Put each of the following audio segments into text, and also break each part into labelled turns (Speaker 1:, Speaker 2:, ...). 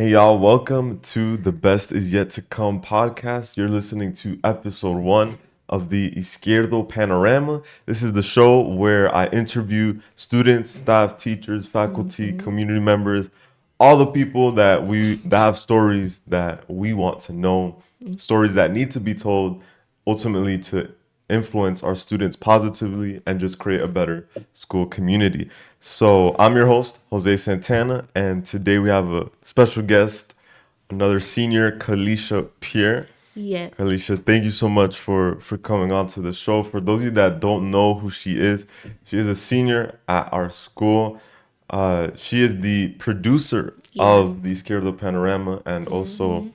Speaker 1: Hey y'all, welcome to the Best Is Yet to Come podcast. You're listening to episode 1 of the Izquierdo Panorama. This is the show where I interview students, staff, teachers, faculty, community members, all the people that have stories that we want to know, stories that need to be told, ultimately to influence our students positively and just create a better school community. So I'm your host, Jose Santana, and today we have a special guest, another senior, Kaleesha Pierre.
Speaker 2: Yes.
Speaker 1: Kaleesha, thank you so much for coming on to the show. For those of you that don't know who she is a senior at our school. She is the producer
Speaker 2: Yes.
Speaker 1: of the Izquierdo Panorama and also
Speaker 2: Mm-hmm.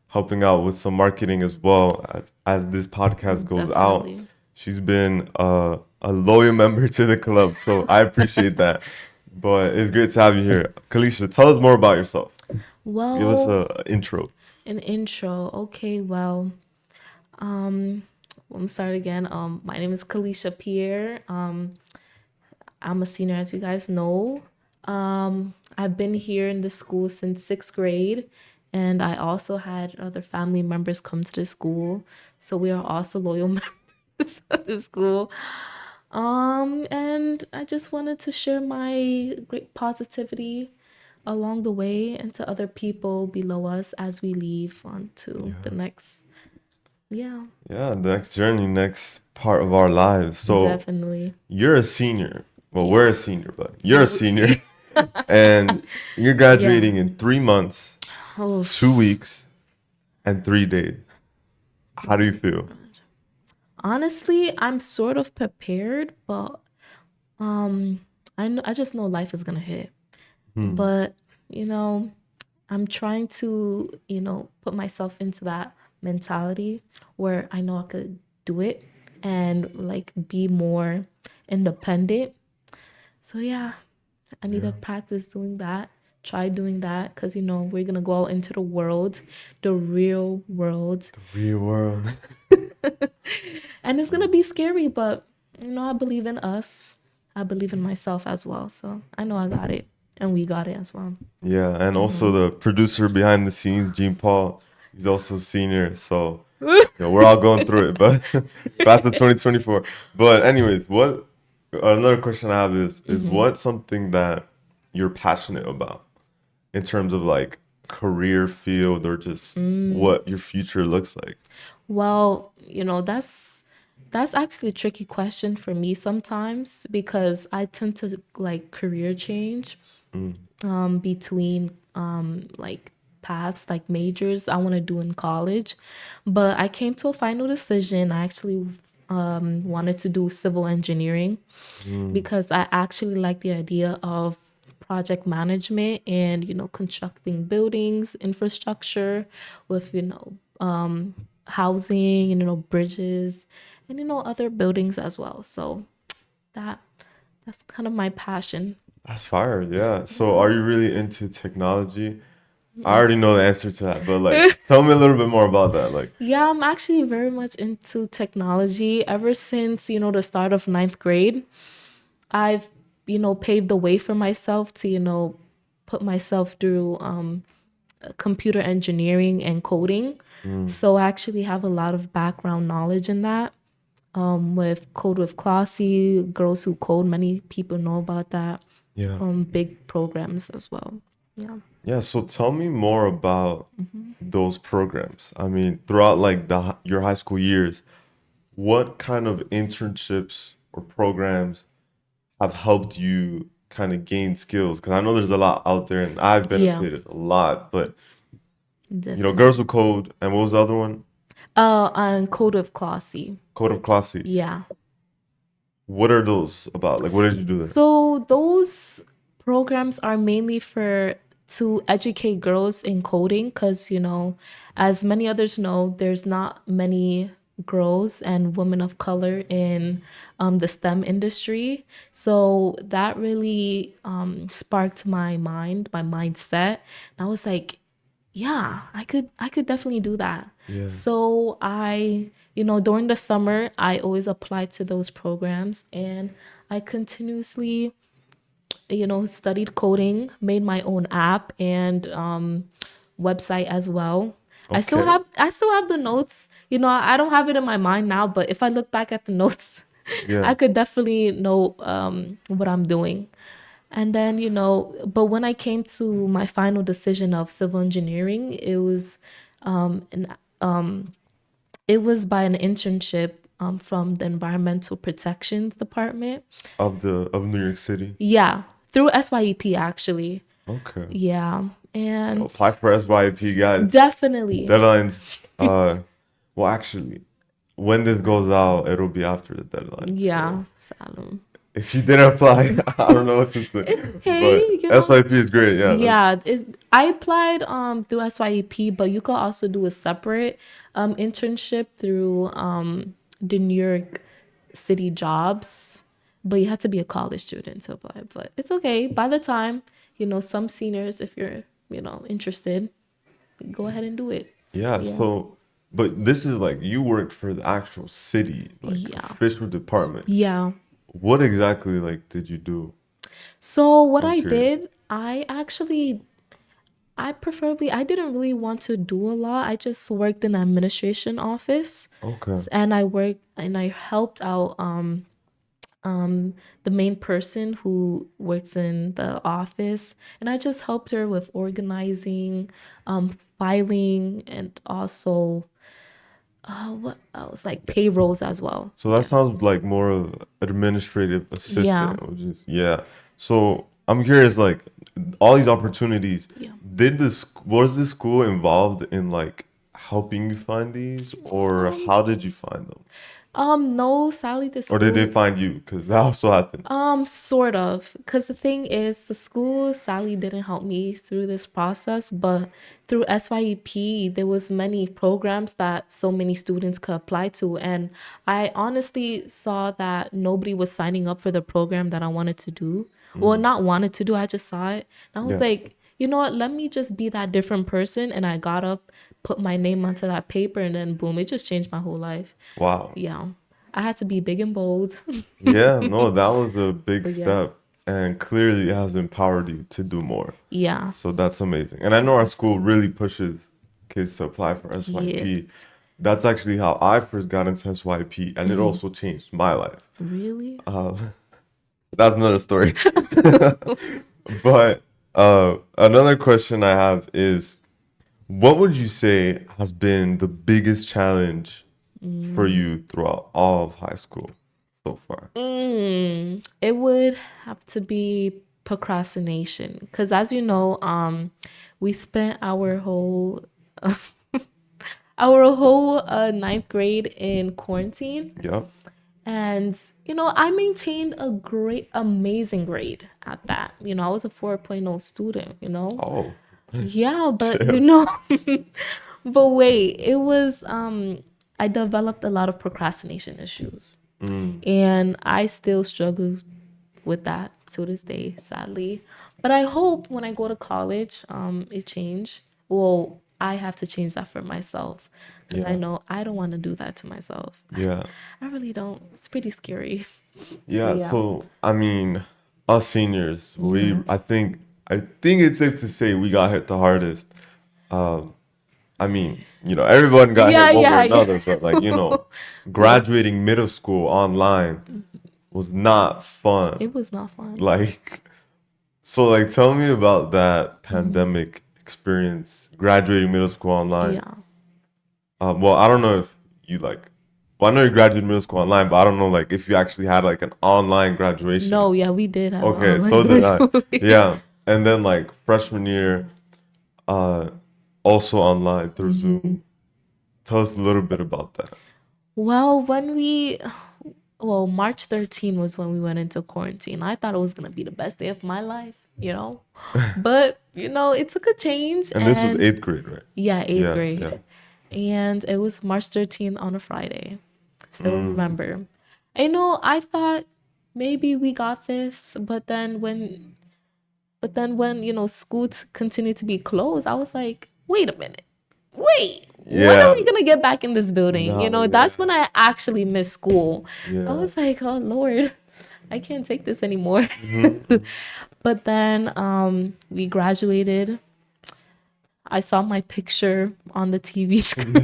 Speaker 1: helping out with some marketing as well as this podcast goes out.
Speaker 2: Definitely.
Speaker 1: She's been a loyal member to the club, so I appreciate that. But it's great to have you here. Kaleesha, tell us more about yourself. Give us
Speaker 2: Well,
Speaker 1: a intro.
Speaker 2: an intro. Okay, well, um, let me start again. My name is Kaleesha Pierre. I'm a senior, as you guys know. I've been here in the school since sixth grade, and I also had other family members come to the school, so we are also loyal members of the school. And I just wanted to share my great positivity along the way and to other people below us as we leave on to the next. Yeah,
Speaker 1: Yeah, the next journey, next part of our lives. So
Speaker 2: definitely.
Speaker 1: you're a senior. Well, we're
Speaker 2: Yeah.
Speaker 1: a senior, but you're a senior, and you're
Speaker 2: Yeah.
Speaker 1: graduating in 3 months,
Speaker 2: Oh,
Speaker 1: 2 weeks, and 3 days. How do you feel?
Speaker 2: honestly, I'm sort of prepared, but I just know life is gonna hit.
Speaker 1: Hmm.
Speaker 2: But you know, I'm trying to put myself into that mentality where I know I could do it and like be more independent. So yeah, I need to
Speaker 1: Yeah.
Speaker 2: practice doing that. Try doing that because we're gonna go out into the world, the real world,
Speaker 1: Real world.
Speaker 2: and it's gonna be scary. But I believe in us. I believe in myself as well. So I know I got it, and we got it as well.
Speaker 1: Yeah, and also the producer behind the scenes, Gene Paul, he's also senior. So, we're all going through it, but class of 2024. But anyways, what another question I have is what something that you're passionate about in terms of like career field or just what your future looks like?
Speaker 2: Well, that's actually a tricky question for me sometimes because I tend to like career change between like paths like majors I want to do in college. But I came to a final decision. I actually wanted to do civil engineering
Speaker 1: Mm,
Speaker 2: because I actually like the idea of project management and constructing buildings, infrastructure with housing and bridges and other buildings as well. So that that's kind of my passion.
Speaker 1: that's fire, yeah. So, are
Speaker 2: Yeah.
Speaker 1: you really into technology? I already know the answer to that, but like, tell me a little bit more about that. Like,
Speaker 2: Yeah, I'm actually very much into technology ever since the start of ninth grade. I've paved the way for myself to put myself through computer engineering and coding.
Speaker 1: mm,
Speaker 2: So I actually have a lot of background knowledge in that. With Code with Classy, Girls Who Code, many people know about that.
Speaker 1: yeah.
Speaker 2: Big programs as well. Yeah.
Speaker 1: Yeah, so tell me more about those programs. I mean, throughout like your high school years, what kind of internships or programs have helped you kind of gain skills? Because I know there's a lot out there and I've
Speaker 2: Yeah,
Speaker 1: benefited a lot, but Girls
Speaker 2: definitely.
Speaker 1: Who Code and what was the other one?
Speaker 2: And Code with Classy.
Speaker 1: Code of Classy.
Speaker 2: Yeah.
Speaker 1: What are those about? Like, what did you do there?
Speaker 2: So those programs are mainly for to educate girls in coding because as many others know, there's not many girls and women of color in the STEM industry. So that really sparked my mind, my mindset. And I was like, yeah, I could definitely do that.
Speaker 1: Yeah.
Speaker 2: So during the summer, I always applied to those programs and I continuously studied coding, made my own app and website as well.
Speaker 1: Okay.
Speaker 2: I still have the notes. I don't have it in my mind now, but if I look back at the notes,
Speaker 1: Yeah.
Speaker 2: I could definitely know what I'm doing. And then, but when I came to my final decision of civil engineering, an it was by an internship from the Environmental Protections Department.
Speaker 1: Of New York City.
Speaker 2: Yeah, through SYEP actually.
Speaker 1: Okay.
Speaker 2: Yeah, and
Speaker 1: Apply for SYP, guys.
Speaker 2: definitely.
Speaker 1: Deadlines. Well, actually, when this goes out, it'll be after the deadline. So
Speaker 2: Yeah, Salem.
Speaker 1: if you didn't apply, I don't know what to say.
Speaker 2: It's
Speaker 1: But
Speaker 2: okay,
Speaker 1: SYP is great. Yeah, that's
Speaker 2: Yeah, I applied through SYEP, but you could also do a separate internship through the New York City jobs, but you had to be a college student to apply. But it's okay. By the time, some seniors, if you're, interested, go ahead and do it.
Speaker 1: yeah.
Speaker 2: Yeah.
Speaker 1: So, but this is like you worked for the actual city, like
Speaker 2: Yeah.
Speaker 1: official department.
Speaker 2: Yeah.
Speaker 1: What exactly like did you do?
Speaker 2: So what
Speaker 1: I'm
Speaker 2: I
Speaker 1: curious.
Speaker 2: did, I didn't really want to do a lot. I just worked in the administration office.
Speaker 1: Okay.
Speaker 2: And I helped out the main person who works in the office, and I just helped her with organizing, filing, and also what else, like payrolls as well.
Speaker 1: So that
Speaker 2: Yeah.
Speaker 1: sounds like more of administrative
Speaker 2: Yeah.
Speaker 1: assistant, which is yeah. So I'm curious, like all these opportunities,
Speaker 2: Yeah.
Speaker 1: was the school involved in like helping you find these, or
Speaker 2: Um,
Speaker 1: how did you find them,
Speaker 2: no, sadly the
Speaker 1: or did they
Speaker 2: school.
Speaker 1: find you? Because that also happened.
Speaker 2: Sort of. Because the thing is, the school sadly didn't help me through this process, but through SYEP, there was many programs that so many students could apply to. And I honestly saw that nobody was signing up for the program that I wanted to do. Well,
Speaker 1: Mm,
Speaker 2: not wanted to do, I just saw it. And I was
Speaker 1: yeah.
Speaker 2: like, you know what, let me just be that different person. And I got up, put my name onto that paper, and then boom, it just changed my whole life.
Speaker 1: Wow.
Speaker 2: Yeah. I had to be big and bold.
Speaker 1: Yeah. No, that was a big
Speaker 2: But yeah.
Speaker 1: step, and clearly it has empowered you to do more.
Speaker 2: Yeah.
Speaker 1: So that's amazing. And I know our school really pushes kids to apply for
Speaker 2: Yes.
Speaker 1: SYP. That's actually how I first got into SYP, and it also changed my life.
Speaker 2: Really?
Speaker 1: Uh, that's another story. But another question I have is, what would you say has been the biggest challenge for you throughout all of high school so far?
Speaker 2: It would have to be procrastination. Because as you know, we spent our whole ninth grade in quarantine.
Speaker 1: Yep.
Speaker 2: And, I maintained a great, amazing grade at that. I was a 4.0 student.
Speaker 1: Oh,
Speaker 2: Yeah, but
Speaker 1: chill.
Speaker 2: but wait, I developed a lot of procrastination issues.
Speaker 1: Mm,
Speaker 2: And I still struggle with that to this day, sadly. But I hope when I go to college, it change. Well, I have to change that for myself because I
Speaker 1: yeah.
Speaker 2: know I don't want to do that to myself.
Speaker 1: Yeah.
Speaker 2: I really don't. It's pretty scary. But
Speaker 1: Yeah,
Speaker 2: yeah.
Speaker 1: so I mean, us seniors,
Speaker 2: Yeah.
Speaker 1: I think it's safe to say we got hit the hardest. Um, I mean, everyone got hit
Speaker 2: Yeah,
Speaker 1: one way or
Speaker 2: yeah, yeah.
Speaker 1: another, but like,
Speaker 2: Yeah.
Speaker 1: graduating middle school online was not fun.
Speaker 2: It was not fun.
Speaker 1: Like, so like tell me about that pandemic experience, graduating middle school online.
Speaker 2: Yeah.
Speaker 1: Well, I don't know if you like, well, I know you graduated middle school online, but I don't know like if you actually had like an online graduation.
Speaker 2: No, yeah, we did have
Speaker 1: Okay,
Speaker 2: online
Speaker 1: so did I.
Speaker 2: graduation.
Speaker 1: Yeah. And then like freshman year, uh, also online through Zoom. Tell us a little bit about that.
Speaker 2: Well, March 13 was when we went into quarantine. I thought it was going to be the best day of my life. But, it took a change
Speaker 1: And this was
Speaker 2: and
Speaker 1: eighth grade, right?
Speaker 2: yeah, eighth
Speaker 1: Yeah, yeah.
Speaker 2: grade. And it was March 13th on a Friday. Still
Speaker 1: Mm,
Speaker 2: remember. I thought maybe we got this, but then when school continued to be closed, I was like, wait a minute. Wait, when are
Speaker 1: yeah.
Speaker 2: we gonna get back in this building?
Speaker 1: No, yeah.
Speaker 2: That's when I actually missed school. So I
Speaker 1: Yeah.
Speaker 2: was like, oh Lord. I can't take this anymore.
Speaker 1: Mm-hmm.
Speaker 2: But then we graduated. I saw my picture on the TV
Speaker 1: Yup,
Speaker 2: screen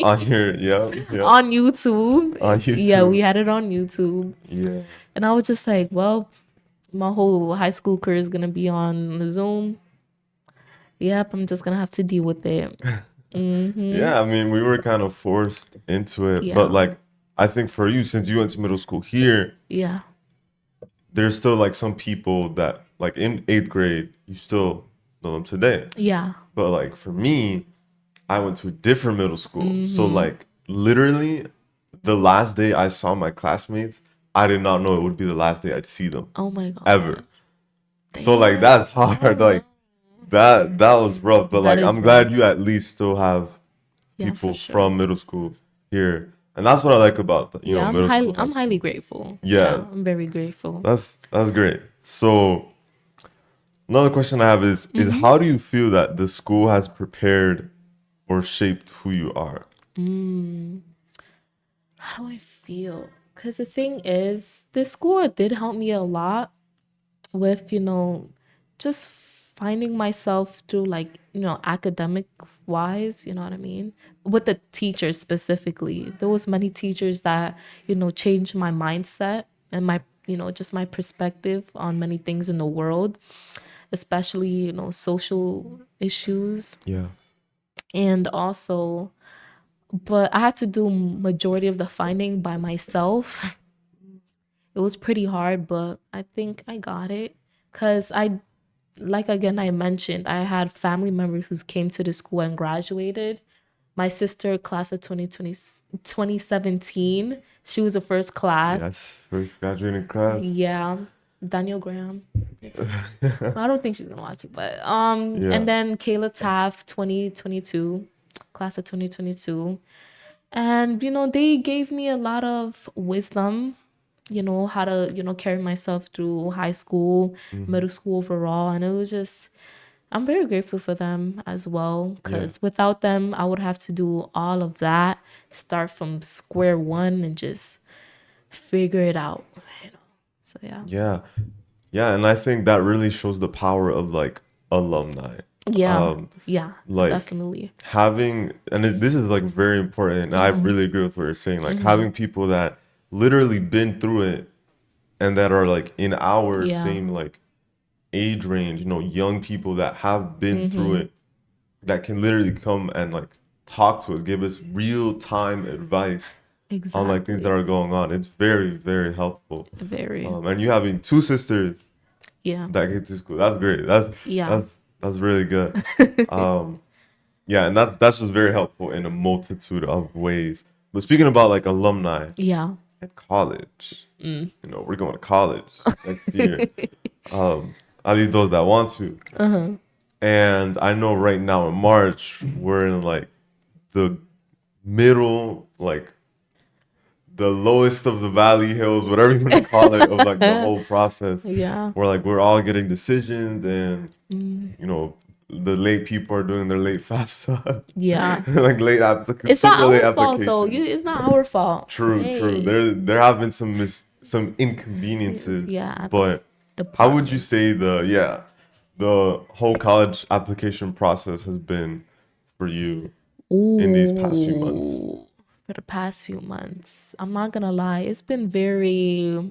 Speaker 1: on your, yep,
Speaker 2: on YouTube.
Speaker 1: on
Speaker 2: Yeah, we
Speaker 1: YouTube.
Speaker 2: had it on YouTube.
Speaker 1: Yeah.
Speaker 2: And I was just like, well, my whole high school career is going to be on Zoom. Yep, I'm just going to have to deal with it.
Speaker 1: Yeah, I mean, we were kind of forced into it, but
Speaker 2: Yeah.
Speaker 1: like, I think for you, since you went to middle school here,
Speaker 2: Yeah.
Speaker 1: there's still like some people that, like in eighth grade, you still know them today.
Speaker 2: Yeah.
Speaker 1: But like for me, I went to a different middle school. So like literally the last day I saw my classmates, I did not know it would be the last day I'd see them
Speaker 2: Oh my
Speaker 1: ever.
Speaker 2: God.
Speaker 1: So like
Speaker 2: Damn.
Speaker 1: that's hard. Like that was rough. But
Speaker 2: That
Speaker 1: like
Speaker 2: is
Speaker 1: I'm glad
Speaker 2: rough.
Speaker 1: you at least still have
Speaker 2: Yeah, for
Speaker 1: people
Speaker 2: sure.
Speaker 1: from middle school here. And that's what I like about
Speaker 2: Yeah,
Speaker 1: middle school, high
Speaker 2: I'm highly
Speaker 1: school.
Speaker 2: grateful.
Speaker 1: Yeah,
Speaker 2: Yeah, I'm very grateful.
Speaker 1: that's great. So another question I have is how do you feel that the school has prepared or shaped who you are?
Speaker 2: How do I feel? Because the thing is, the school did help me a lot with, just finding myself through like, academic wise, you know what I mean? With the teachers specifically. There was many teachers that, changed my mindset and my, just my perspective on many things in the world, especially, social issues.
Speaker 1: Yeah.
Speaker 2: And also, but I had to do majority of the finding by myself. It was pretty hard, but I think I got it. Cause like again, I mentioned, I had family members who came to the school and graduated. My sister, class of 2017, she was the first class.
Speaker 1: Yes, first graduating class.
Speaker 2: Yeah, Daniel Graham. I don't think she's gonna watch it, but
Speaker 1: Yeah.
Speaker 2: and then Kayla Taft, 2022, class of 2022. And they gave me a lot of wisdom, how to, carry myself through high school,
Speaker 1: Hmm.
Speaker 2: middle school overall. And it was just, I'm very grateful for them as well,
Speaker 1: Yeah.
Speaker 2: because without them, I would have to do all of that, start from square one and just figure it out. So yeah.
Speaker 1: Yeah. Yeah, and I think that really shows the power of like alumni.
Speaker 2: Yeah.
Speaker 1: Um
Speaker 2: Yeah,
Speaker 1: like
Speaker 2: definitely.
Speaker 1: having this is like very important. And I really agree with what you're saying. Like having people that literally been through it and that are like in our
Speaker 2: Yeah.
Speaker 1: same like age range, young people that have been through it that can literally come and like talk to us, give us real time advice on like things that
Speaker 2: Exactly.
Speaker 1: are going on. It's very, very helpful.
Speaker 2: Very.
Speaker 1: And you having two sisters
Speaker 2: Yeah.
Speaker 1: that get to school, that's great.
Speaker 2: Yeah.
Speaker 1: That's really good. Um, yeah, and that's just very helpful in a multitude of ways. But speaking about like alumni
Speaker 2: Yeah.
Speaker 1: at college, we're going to college next year. At least those that want to. And I know right now in March we're in like the middle, like the lowest of the valley hills, whatever you want to call it, of like the whole process.
Speaker 2: Yeah.
Speaker 1: Where like we're all getting decisions, and the late people are doing their late FAFSA,
Speaker 2: Yeah.
Speaker 1: like late applicants,
Speaker 2: It's not
Speaker 1: super late
Speaker 2: our fault though.
Speaker 1: applications.
Speaker 2: It's not our fault.
Speaker 1: True, true.
Speaker 2: Hey.
Speaker 1: There have been some inconveniences,
Speaker 2: Yeah, the
Speaker 1: but how would you
Speaker 2: departments.
Speaker 1: say the whole college application process has been for you in these past few months?
Speaker 2: Ooh, for the past few months, I'm not gonna lie, it's been very.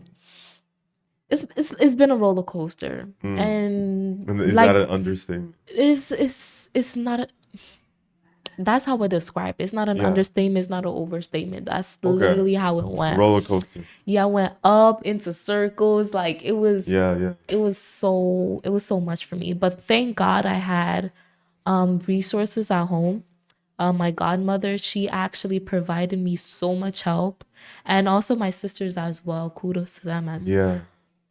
Speaker 2: It's been a roller coaster,
Speaker 1: Mm.
Speaker 2: and
Speaker 1: And is
Speaker 2: like
Speaker 1: that an understatement?
Speaker 2: it's not. That's how I describe it. It's not an
Speaker 1: Yeah.
Speaker 2: understatement. It's not an overstatement. That's
Speaker 1: Okay.
Speaker 2: literally how it went.
Speaker 1: Roller coaster.
Speaker 2: Yeah, I went up into circles. Like it was.
Speaker 1: Yeah, yeah.
Speaker 2: It was so much for me. But thank God I had resources at home. My godmother, she actually provided me so much help, and also my sisters as well. Kudos to them as.
Speaker 1: Yeah.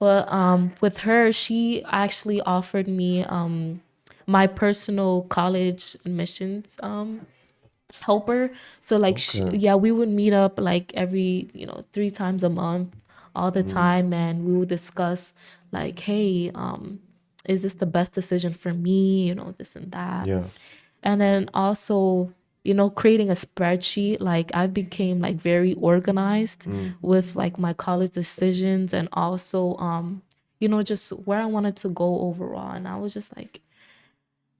Speaker 2: But with her, she actually offered me my personal college admissions helper. So like
Speaker 1: Okay.
Speaker 2: yeah, we would meet up like every 3 times a month, all the
Speaker 1: Mm.
Speaker 2: time, and we would discuss like, hey, is this the best decision for me? This and that.
Speaker 1: Yeah.
Speaker 2: And then also creating a spreadsheet. Like I became like very organized with like my college decisions, and also just where I wanted to go overall. And I was just like,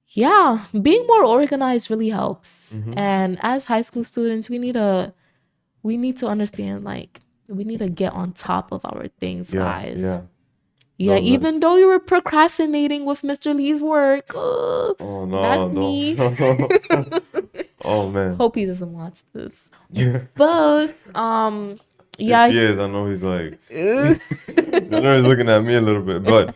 Speaker 2: yeah, being more organized really helps. And as high school students, we need to understand, like, we need to get on top of our things,
Speaker 1: Yeah,
Speaker 2: guys.
Speaker 1: yeah.
Speaker 2: Yeah,
Speaker 1: No,
Speaker 2: even
Speaker 1: that's.
Speaker 2: though you were procrastinating with Mr. Lee's work,
Speaker 1: Oh
Speaker 2: that's
Speaker 1: no,
Speaker 2: me.
Speaker 1: don't. Oh man.
Speaker 2: Hope he doesn't watch this.
Speaker 1: Yeah.
Speaker 2: But
Speaker 1: If
Speaker 2: yeah,
Speaker 1: he is, I know he's like. I know he's looking at me a little bit, but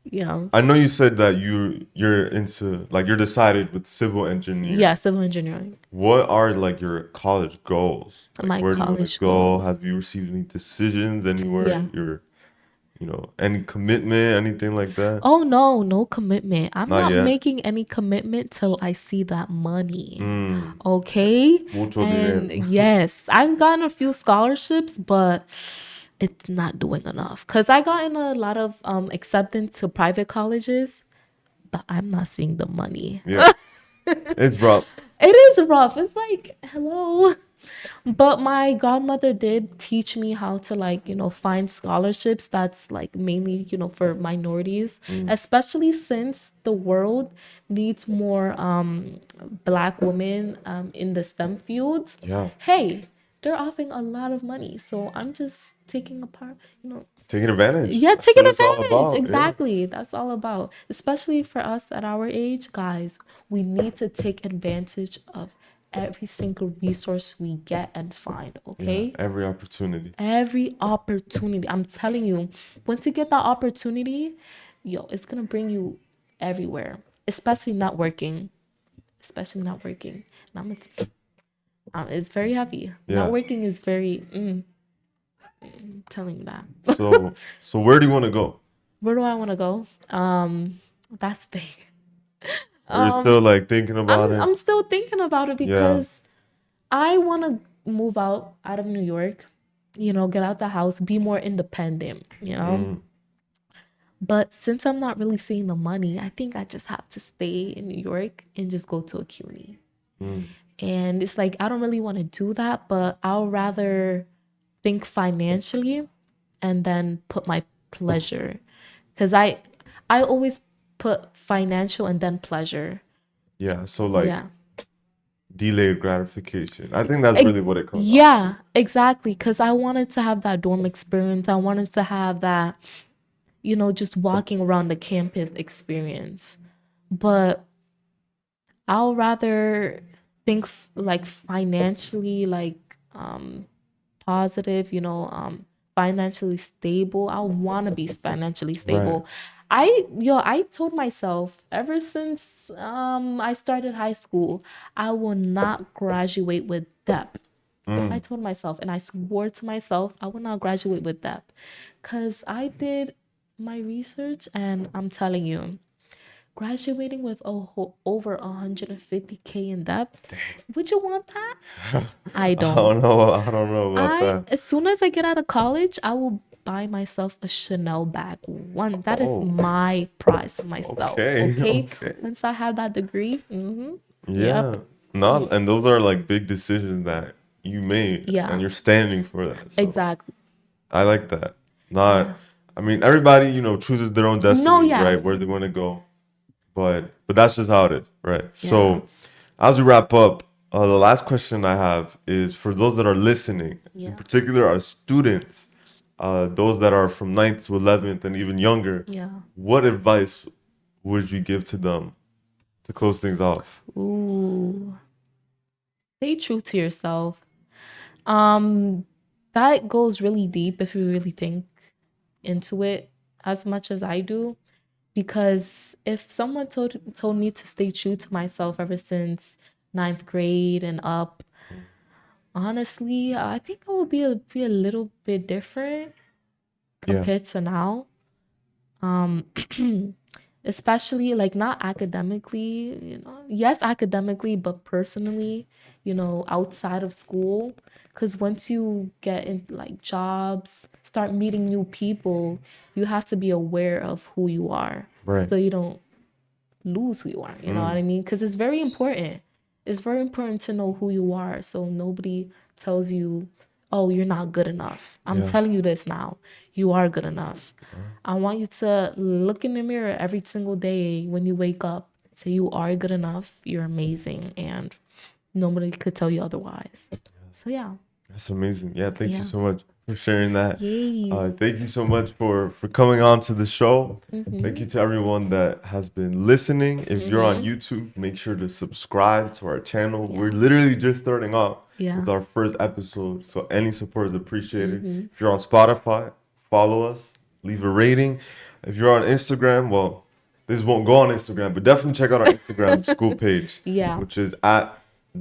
Speaker 2: yeah,
Speaker 1: I know you said that you're into like you're decided with civil engineering.
Speaker 2: yeah, civil engineering.
Speaker 1: What are like your college goals? Like
Speaker 2: My
Speaker 1: where do you want to
Speaker 2: college
Speaker 1: go?
Speaker 2: goals.
Speaker 1: Have you received any decisions anywhere?
Speaker 2: Yeah.
Speaker 1: Any commitment, anything like that?
Speaker 2: Oh no, no commitment. I'm
Speaker 1: Not
Speaker 2: not
Speaker 1: yet.
Speaker 2: making any commitment till I see that money.
Speaker 1: Mm.
Speaker 2: Okay?
Speaker 1: Mucho
Speaker 2: And
Speaker 1: dinero.
Speaker 2: yes, I've gotten a few scholarships, but it's not doing enough. Cause I gotten a lot of acceptance to private colleges, but I'm not seeing the money.
Speaker 1: Yeah. It's rough.
Speaker 2: It is rough. It's like, hello. But my godmother did teach me how to, like, find scholarships that's like mainly, for minorities, especially since the world needs more black women in the STEM fields.
Speaker 1: Yeah.
Speaker 2: Hey, they're offering a lot of money. So I'm just taking a part,
Speaker 1: Taking advantage.
Speaker 2: yeah,
Speaker 1: That's
Speaker 2: taking
Speaker 1: what it's all
Speaker 2: advantage.
Speaker 1: about. Yeah.
Speaker 2: Exactly. That's all about. Especially for us at our age, guys, we need to take advantage of every single resource we get and find,
Speaker 1: Yeah.
Speaker 2: okay?
Speaker 1: Every opportunity.
Speaker 2: Every opportunity. I'm telling you, once you get that opportunity, it's going to bring you everywhere, especially not working. Especially not working. And it's very heavy. Not
Speaker 1: Yeah.
Speaker 2: working is very, telling you that.
Speaker 1: So where do you want to go?
Speaker 2: Where do I want to go? That's the thing.
Speaker 1: Or you're still like thinking about
Speaker 2: I'm
Speaker 1: it?
Speaker 2: still thinking about it
Speaker 1: Yeah.
Speaker 2: because I want to move out of New York, get out the house, be more independent.
Speaker 1: Mm.
Speaker 2: But since I'm not really seeing the money, I think I just have to stay in New York and just go to a CUNY.
Speaker 1: Mm.
Speaker 2: And it's like I don't really want to do that, but I'll rather think financially and then put my pleasure, because I always put financial and then pleasure.
Speaker 1: Yeah. So like
Speaker 2: Yeah.
Speaker 1: delayed gratification. I think that's
Speaker 2: Ex-
Speaker 1: really what it comes down to.
Speaker 2: yeah, exactly. Because I wanted to have that dorm experience. I wanted to have that, just walking around the campus experience. But I'll rather think like financially, like positive, financially stable. I want to be financially
Speaker 1: Right.
Speaker 2: stable. I told myself ever since I started high school, I will not graduate with debt. I
Speaker 1: Mm.
Speaker 2: told myself, and I swore to myself, I will not graduate with debt. Because I did my research, and I'm telling you, graduating with over 150K in debt, would you want that? I
Speaker 1: I
Speaker 2: don't.
Speaker 1: don't know. I don't know about that.
Speaker 2: As soon as I get out of college, I will buy myself a Chanel bag. One, that is
Speaker 1: Oh,
Speaker 2: my prize to myself.
Speaker 1: okay.
Speaker 2: Okay.
Speaker 1: Okay.
Speaker 2: Once I have that degree,
Speaker 1: Yeah.
Speaker 2: yep,
Speaker 1: Not, and those are like big decisions that you made and
Speaker 2: yeah,
Speaker 1: you're standing for that. So
Speaker 2: exactly.
Speaker 1: I like that.
Speaker 2: Yeah.
Speaker 1: Not, I mean, everybody, chooses their own
Speaker 2: No,
Speaker 1: destiny,
Speaker 2: yeah,
Speaker 1: right? Where they want to go. But that's just how it is, right?
Speaker 2: yeah,
Speaker 1: So as we wrap up, the last question I have is for those that are listening, in
Speaker 2: yeah,
Speaker 1: particular our students, those that are from ninth to 11th and even younger,
Speaker 2: yeah.
Speaker 1: what advice would you give to them to close things off?
Speaker 2: Ooh, stay true to yourself. Um, that goes really deep if you really think into it as much as I do. Because if someone told me to stay true to myself ever since ninth grade and up, honestly, I think I would be a little bit different
Speaker 1: Yeah,
Speaker 2: compared to now. Um, especially like not academically, yes, academically, but personally, outside of school. Because once you get in like jobs, start meeting new people, you have to be aware of who you are
Speaker 1: right.
Speaker 2: so you don't lose who you are. You know what I mean? Because it's very important. It's very important to know who you are, so nobody tells you, oh, you're not good enough. I'm
Speaker 1: Yeah.
Speaker 2: telling you this now. You are good enough. I want you to look in the mirror every single day when you wake up. Say you are good enough. You're amazing, and nobody could tell you otherwise. So yeah.
Speaker 1: That's amazing. Yeah, thank you
Speaker 2: Yeah.
Speaker 1: so much for sharing that.
Speaker 2: Yay.
Speaker 1: Thank you so much for coming on to the show. Thank
Speaker 2: Mm-hmm.
Speaker 1: you to everyone that has been listening. If you're on
Speaker 2: Mm-hmm.
Speaker 1: YouTube, make sure to subscribe to our channel. We're
Speaker 2: Yeah.
Speaker 1: literally just starting off
Speaker 2: Yeah.
Speaker 1: with our first episode, so any support is appreciated.
Speaker 2: Mm-hmm.
Speaker 1: If you're on Spotify, follow us, leave a rating. If you're on Instagram, well, this won't go on Instagram, but definitely check out our Instagram school page,
Speaker 2: Yeah.
Speaker 1: which is at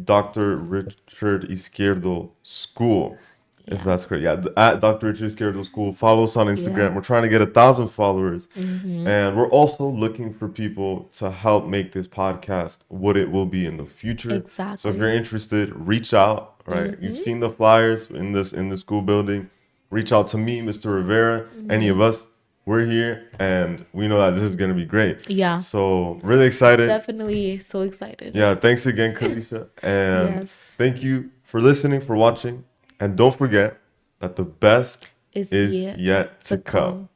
Speaker 1: Dr. Richard Izquierdo School, if
Speaker 2: Yeah.
Speaker 1: that's correct. Yeah, at Dr. Richard Izquierdo School. Follow us on
Speaker 2: Yeah.
Speaker 1: Instagram. We're trying to get 1,000 followers.
Speaker 2: Mm-hmm.
Speaker 1: And we're also looking for people to help make this podcast what it will be in the future. So if you're
Speaker 2: Exactly.
Speaker 1: interested, reach out. Right, you've
Speaker 2: Mm-hmm.
Speaker 1: seen the flyers in the school building. Reach out to me, Mr. Rivera, any
Speaker 2: Mm-hmm.
Speaker 1: of us. We're here, and we know that this is gonna be great.
Speaker 2: Yeah.
Speaker 1: So really excited.
Speaker 2: Definitely so excited.
Speaker 1: Yeah, thanks again, Kaleesha. And
Speaker 2: Yes.
Speaker 1: thank you for listening, for watching. And don't forget that the best
Speaker 2: It's
Speaker 1: is
Speaker 2: yet
Speaker 1: yet
Speaker 2: to
Speaker 1: to come.
Speaker 2: come.